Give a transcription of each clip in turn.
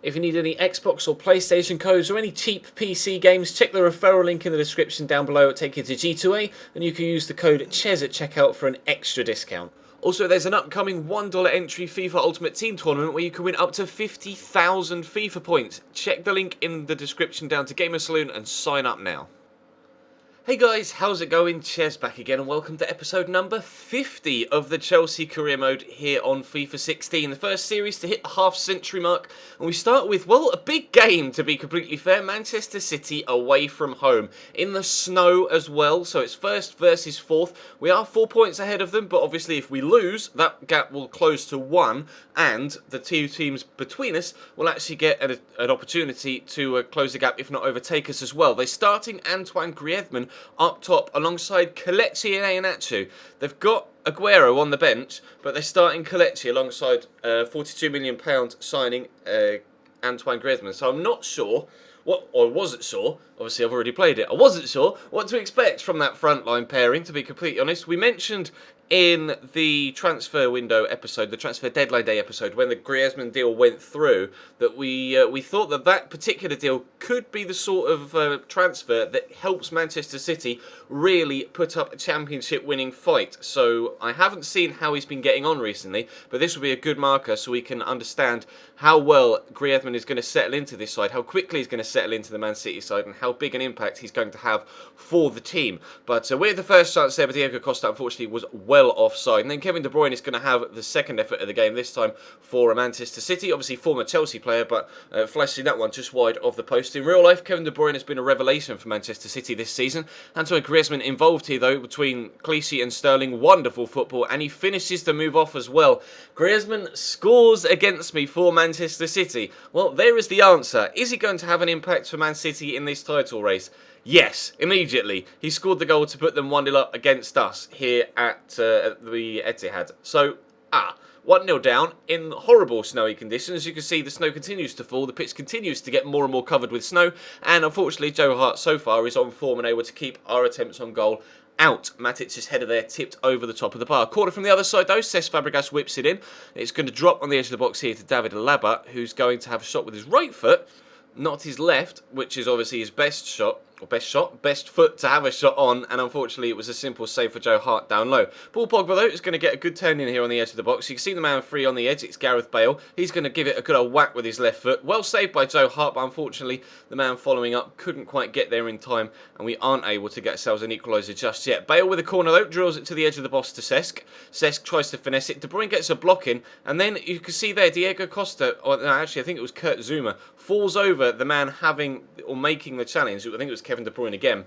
If you need any Xbox or PlayStation codes or any cheap PC games, check the referral link in the description down below. It'll take you to G2A, and you can use the code CHES at checkout for an extra discount. Also, there's an upcoming $1 entry FIFA Ultimate Team tournament where you can win up to 50,000 FIFA points. Check the link in the description down to Gamer Saloon and sign up now. Hey guys, how's it going? Ches back again and welcome to episode number 50 of the Chelsea career mode here on FIFA 16. The first series to hit the half-century mark, and we start with, well, a big game to be completely fair. Manchester City away from home, in the snow as well, so it's first versus fourth. We are 4 points ahead of them, but obviously if we lose, that gap will close to 1, and the two teams between us will actually get an opportunity to close the gap, if not overtake us as well. They're starting Antoine Griezmann up top alongside Kelechi and Iheanacho. They've got Aguero on the bench, but they're starting Kelechi alongside £42 million signing Antoine Griezmann. So I'm not sure or wasn't sure, obviously I've already played it, I wasn't sure what to expect from that frontline pairing, to be completely honest. We mentioned in the transfer window episode, the transfer deadline day episode, when the Griezmann deal went through, that we thought that particular deal could be the sort of transfer that helps Manchester City really put up a championship-winning fight. So I haven't seen how he's been getting on recently, but this will be a good marker so we can understand how well Griezmann is going to settle into this side, how quickly he's going to settle into the Man City side, and how big an impact he's going to have for the team. But with the first chance there, but Diego Costa unfortunately was well offside. And then Kevin De Bruyne is going to have the second effort of the game, this time for Manchester City. Obviously former Chelsea player, but flashing that one just wide of the post. In real life, Kevin De Bruyne has been a revelation for Manchester City this season. Antoine Griezmann involved here though, between Clichy and Sterling. Wonderful football, and he finishes the move off as well. Griezmann scores against me for Manchester City. Well, there is the answer. Is he going to have an impact for Man City in this title race? Yes, immediately. He scored the goal to put them 1-0 up against us here at the Etihad. So, 1-0 down in horrible snowy conditions. As you can see, the snow continues to fall. The pitch continues to get more and more covered with snow. And unfortunately, Joe Hart so far is on form and able to keep our attempts on goal out. Matic's header there tipped over the top of the bar. Corner from the other side though, Cesc Fabregas whips it in. It's going to drop on the edge of the box here to David Alaba, who's going to have a shot with his right foot, not his left, which is obviously his best foot to have a shot on, and unfortunately it was a simple save for Joe Hart down low. Paul Pogba though is going to get a good turn in here on the edge of the box. You can see the man free on the edge, it's Gareth Bale. He's going to give it a good old whack with his left foot. Well saved by Joe Hart, but unfortunately the man following up couldn't quite get there in time, and we aren't able to get ourselves an equaliser just yet. Bale with a corner though, drills it to the edge of the box to Cesc. Cesc tries to finesse it, De Bruyne gets a block in, and then you can see there Diego Costa, or no, actually I think it was Kurt Zouma, falls over the man having or making the challenge. I think it was Kevin De Bruyne again.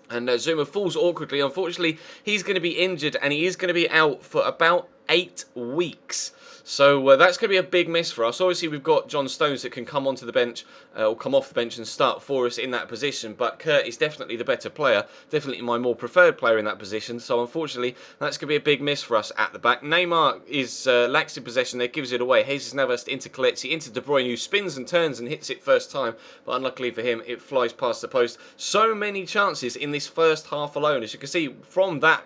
And Zouma falls awkwardly. Unfortunately, he's going to be injured, and he is going to be out for about 8 weeks. So that's going to be a big miss for us. Obviously, we've got John Stones that can come onto the bench, or come off the bench and start for us in that position. But Kurt is definitely the better player, definitely my more preferred player in that position. So unfortunately, that's going to be a big miss for us at the back. Neymar is lacks in possession there, gives it away. Jesus Navas into Kelechi, into De Bruyne, who spins and turns and hits it first time. But unluckily for him, it flies past the post. So many chances in this first half alone. As you can see from that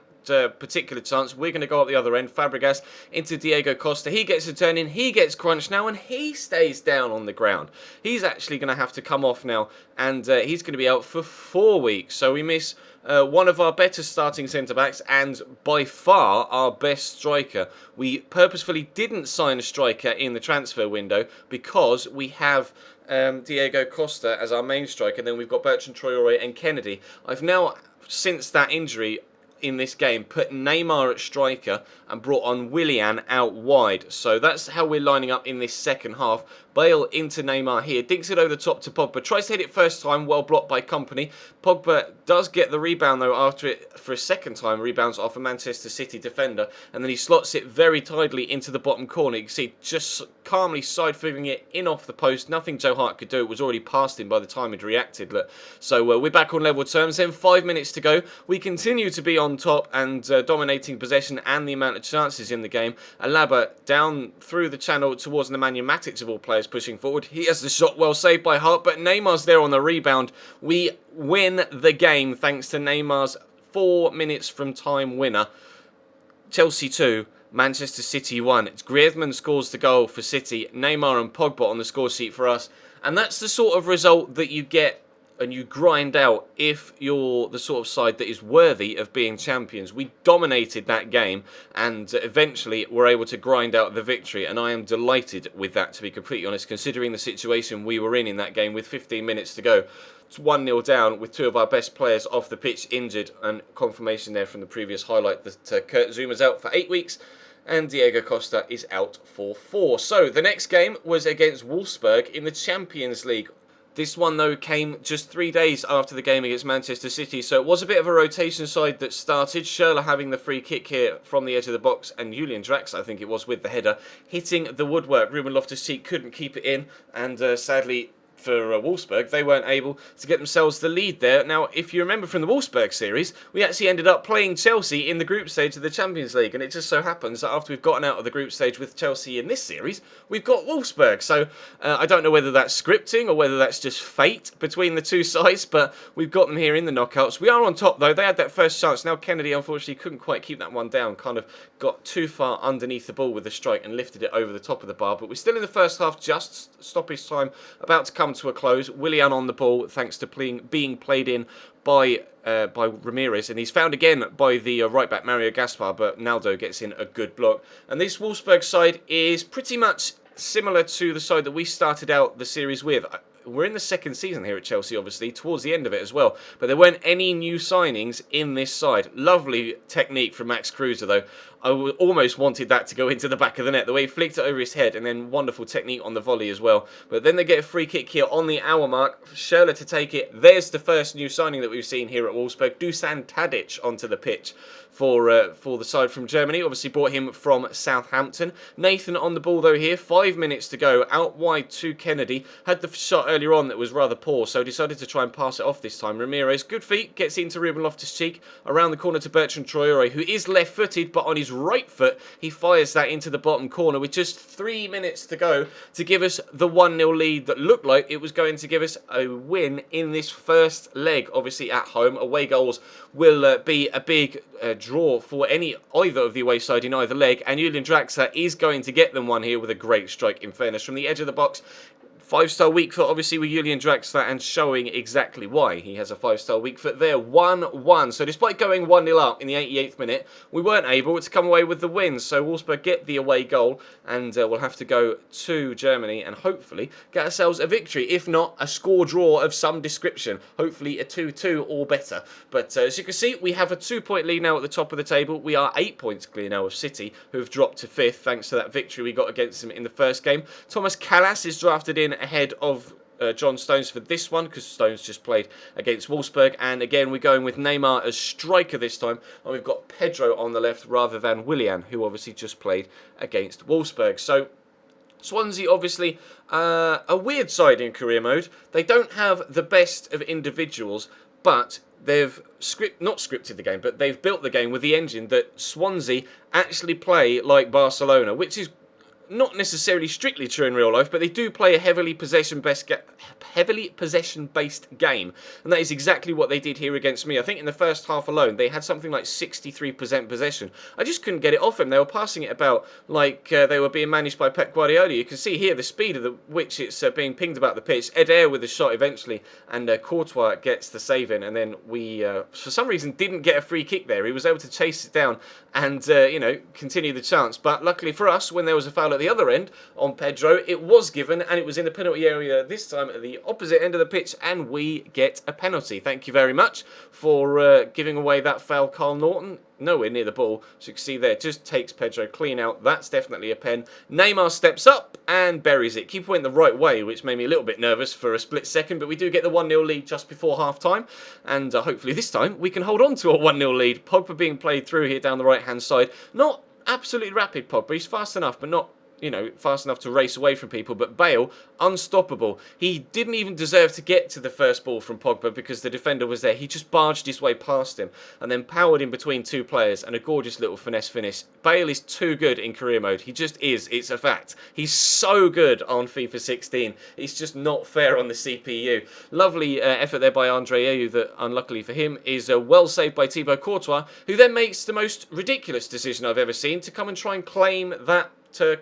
particular chance, we're going to go up the other end. Fabregas into Diego Costa. He gets a turn in, he gets crunched now, and he stays down on the ground. He's actually going to have to come off now, and he's going to be out for 4 weeks. So we miss one of our better starting centre-backs and by far our best striker. We purposefully didn't sign a striker in the transfer window because we have Diego Costa as our main striker, and then we've got Bertrand Traoré and Kennedy. I've now, since that injury in this game, put Neymar at striker and brought on Willian out wide. So that's how we're lining up in this second half. Bale into Neymar here, dinks it over the top to Pogba, tries to hit it first time, well blocked by Company. Pogba does get the rebound though after it, for a second time, rebounds off a Manchester City defender, and then he slots it very tidily into the bottom corner. You can see just calmly side-footing it in off the post. Nothing Joe Hart could do, it was already past him by the time he'd reacted. Look. So we're back on level terms, then 5 minutes to go. We continue to be on top and dominating possession and the amount of chances in the game. Alaba down through the channel towards Nemanja Matic of all players pushing forward. He has the shot, well saved by Hart, but Neymar's there on the rebound. We win the game thanks to Neymar's 4 minutes from time winner. Chelsea 2, Manchester City 1. It's Griezmann scores the goal for City, Neymar and Pogba on the score sheet for us. And that's the sort of result that you get and you grind out if you're the sort of side that is worthy of being champions. We dominated that game and eventually were able to grind out the victory, and I am delighted with that, to be completely honest, considering the situation we were in that game with 15 minutes to go. It's 1-0 down with two of our best players off the pitch injured, and confirmation there from the previous highlight that Kurt Zuma's out for 8 weeks and Diego Costa is out for 4. So the next game was against Wolfsburg in the Champions League. This one, though, came just 3 days after the game against Manchester City, so it was a bit of a rotation side that started. Schürrle having the free kick here from the edge of the box, and Julian Drax, I think it was, with the header, hitting the woodwork. Ruben Loftus-Cheek couldn't keep it in, and sadly for Wolfsburg, they weren't able to get themselves the lead there. Now, if you remember from the Wolfsburg series, we actually ended up playing Chelsea in the group stage of the Champions League, and it just so happens that after we've gotten out of the group stage with Chelsea in this series, we've got Wolfsburg. So I don't know whether that's scripting or whether that's just fate between the two sides, but we've got them here in the knockouts. We are on top, though. They had that first chance. Now, Kennedy, unfortunately, couldn't quite keep that one down, kind of got too far underneath the ball with the strike and lifted it over the top of the bar. But we're still in the first half, just stoppage time about to come to a close. Willian on the ball, thanks to being played in by Ramirez, and he's found again by the right back Mario Gaspar, but Naldo gets in a good block. And this Wolfsburg side is pretty much similar to the side that we started out the series with. We're in the second season here at Chelsea, obviously, towards the end of it as well. But there weren't any new signings in this side. Lovely technique from Max Kruse, though. I almost wanted that to go into the back of the net. The way he flicked it over his head, and then wonderful technique on the volley as well. But then they get a free kick here on the hour mark. Schürrle to take it. There's the first new signing that we've seen here at Wolfsburg. Dusan Tadic onto the pitch for the side from Germany. Obviously brought him from Southampton. Nathan on the ball, though, here. 5 minutes to go. Out wide to Kennedy. Had the shot earlier on that was rather poor, so decided to try and pass it off this time. Ramirez, good feet, gets into Ruben Loftus-Cheek. Around the corner to Bertrand Traore, who is left-footed, but on his right foot, he fires that into the bottom corner with just 3 minutes to go to give us the 1-0 lead that looked like it was going to give us a win in this first leg. Obviously at home, away goals will be a big draw for either of the away side in either leg, and Julian Draxler is going to get them one here with a great strike, in fairness, from the edge of the box. 5-star weak foot, obviously, with Julian Draxler, and showing exactly why he has a 5-star weak foot there. 1-1. So despite going 1-0 up in the 88th minute, we weren't able to come away with the win. So Wolfsburg get the away goal, and we'll have to go to Germany and hopefully get ourselves a victory. If not, a score draw of some description. Hopefully a 2-2 or better. But as you can see, we have a 2-point lead now at the top of the table. We are 8 points clear now of City, who have dropped to 5th thanks to that victory we got against them in the first game. Thomas Callas is drafted in ahead of John Stones for this one, because Stones just played against Wolfsburg. And again, we're going with Neymar as striker this time, and we've got Pedro on the left rather than Willian, who obviously just played against Wolfsburg. So Swansea, obviously, a weird side in career mode. They don't have the best of individuals, but they've not scripted the game, but they've built the game with the engine that Swansea actually play like Barcelona, which is not necessarily strictly true in real life, but they do play a heavily possession-based game, and that is exactly what they did here against me. I think in the first half alone, they had something like 63% possession. I just couldn't get it off them. They were passing it about like they were being managed by Pep Guardiola. You can see here the speed of which it's being pinged about the pitch. Ed Air with the shot eventually, and Courtois gets the save in, and then we, for some reason, didn't get a free kick there. He was able to chase it down and, continue the chance. But luckily for us, when there was a foul at the other end on Pedro, it was given, and it was in the penalty area this time at the opposite end of the pitch, and we get a penalty. Thank you very much for giving away that foul. Carl Norton nowhere near the ball, so you can see there, just takes Pedro clean out. That's definitely a pen. Neymar steps up and buries it. Keeper went the right way, which made me a little bit nervous for a split second, but we do get the 1-0 lead just before half-time, and hopefully this time we can hold on to a 1-0 lead. Pogba being played through here down the right-hand side. Not absolutely rapid Pogba, he's fast enough, but not fast enough to race away from people. But Bale, unstoppable. He didn't even deserve to get to the first ball from Pogba because the defender was there. He just barged his way past him and then powered in between two players, and a gorgeous little finesse finish. Bale is too good in career mode. He just is. It's a fact. He's so good on FIFA 16. It's just not fair on the CPU. Lovely effort there by Andre Ayew that, unluckily for him, is well saved by Thibaut Courtois, who then makes the most ridiculous decision I've ever seen to come and try and claim that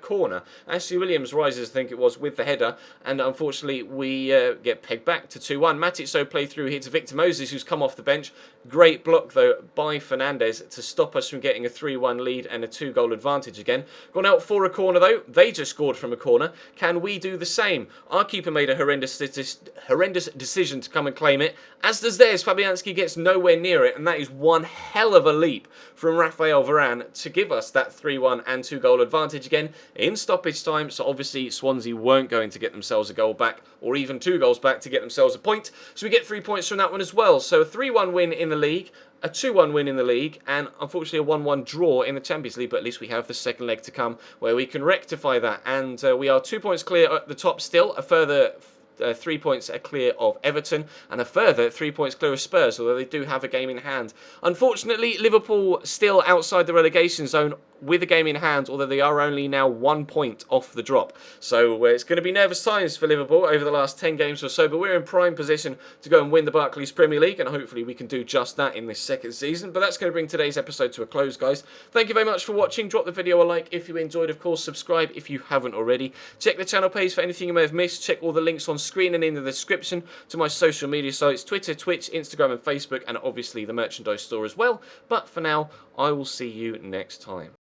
corner. Ashley Williams rises, I think it was, with the header, and unfortunately we get pegged back to 2-1. Matic so play through here to Victor Moses, who's come off the bench. Great block though by Fernandez to stop us from getting a 3-1 lead and a 2-goal advantage again. Gone out for a corner though. They just scored from a corner. Can we do the same? Our keeper made a horrendous decision to come and claim it, as does theirs. Fabianski gets nowhere near it, and that is one hell of a leap from Raphael Varane to give us that 3-1 and 2-goal advantage again in stoppage time. So obviously Swansea weren't going to get themselves a goal back, or even 2 goals back to get themselves a point. So we get 3 points from that one as well. So a 3-1 win in the league, a 2-1 win in the league, and unfortunately a 1-1 draw in the Champions League. But at least we have the second leg to come where we can rectify that. And we are 2 points clear at the top still. A further 3 points clear of Everton, and a further 3 points clear of Spurs, although they do have a game in hand. Unfortunately, Liverpool still outside the relegation zone with a game in hand, although they are only now 1 point off the drop. So it's going to be nervous times for Liverpool over the last 10 games or so, but we're in prime position to go and win the Barclays Premier League, and hopefully we can do just that in this second season. But that's going to bring today's episode to a close, guys. Thank you very much for watching. Drop the video a like if you enjoyed, of course. Subscribe if you haven't already. Check the channel page for anything you may have missed. Check all the links on screen and in the description to my social media sites: Twitter, Twitch, Instagram and Facebook, and obviously the merchandise store as well. But for now, I will see you next time.